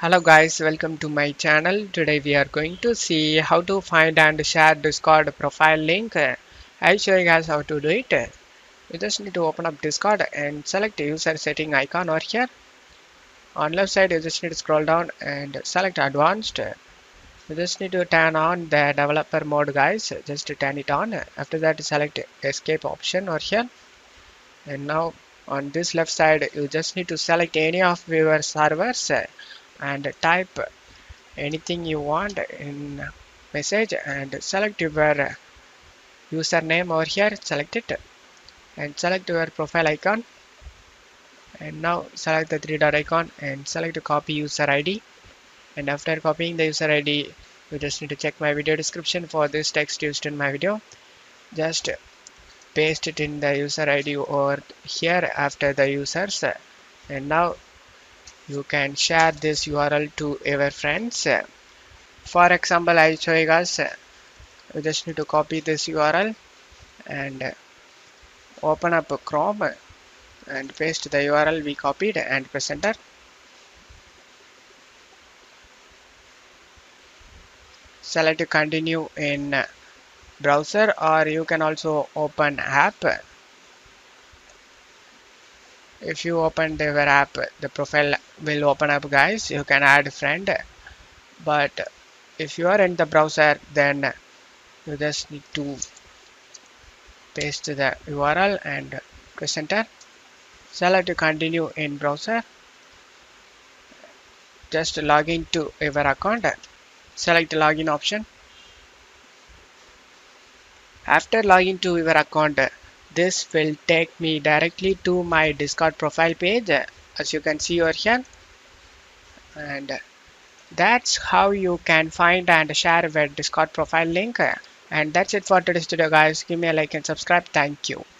Hello guys, welcome to my channel. Today we are going to see how to find and share Discord profile link. I'll show you guys how to do it. You just need to open up Discord and select user setting icon over here. On left side you just need to scroll down and select advanced. You just need to turn on the developer mode guys, just to turn it on. After that select escape option over here. And now on this left side you just need to select any of your servers and type anything you want in message and select your username over here, select it and select your profile icon, and now select the three dot icon and select copy user ID. And after copying the user ID you just need to check my video description for this text used in my video. Just paste it in the user ID over here after the users, and now you can share this URL to your friends. For example, I'll show you guys. You just need to copy this URL and open up Chrome and paste the URL we copied and press enter. Select continue in browser, or you can also open app. If you open the app, the profile will open up guys. You can add friend, but if you are in the browser, then you just need to paste the URL and press enter. Select continue in browser. Just log in to your account. Select the login option. After logging to your account, this will take me directly to my Discord profile page, as you can see over here. And that's how you can find and share your Discord profile link. And that's it for today's video guys. Give me a like and subscribe. Thank you.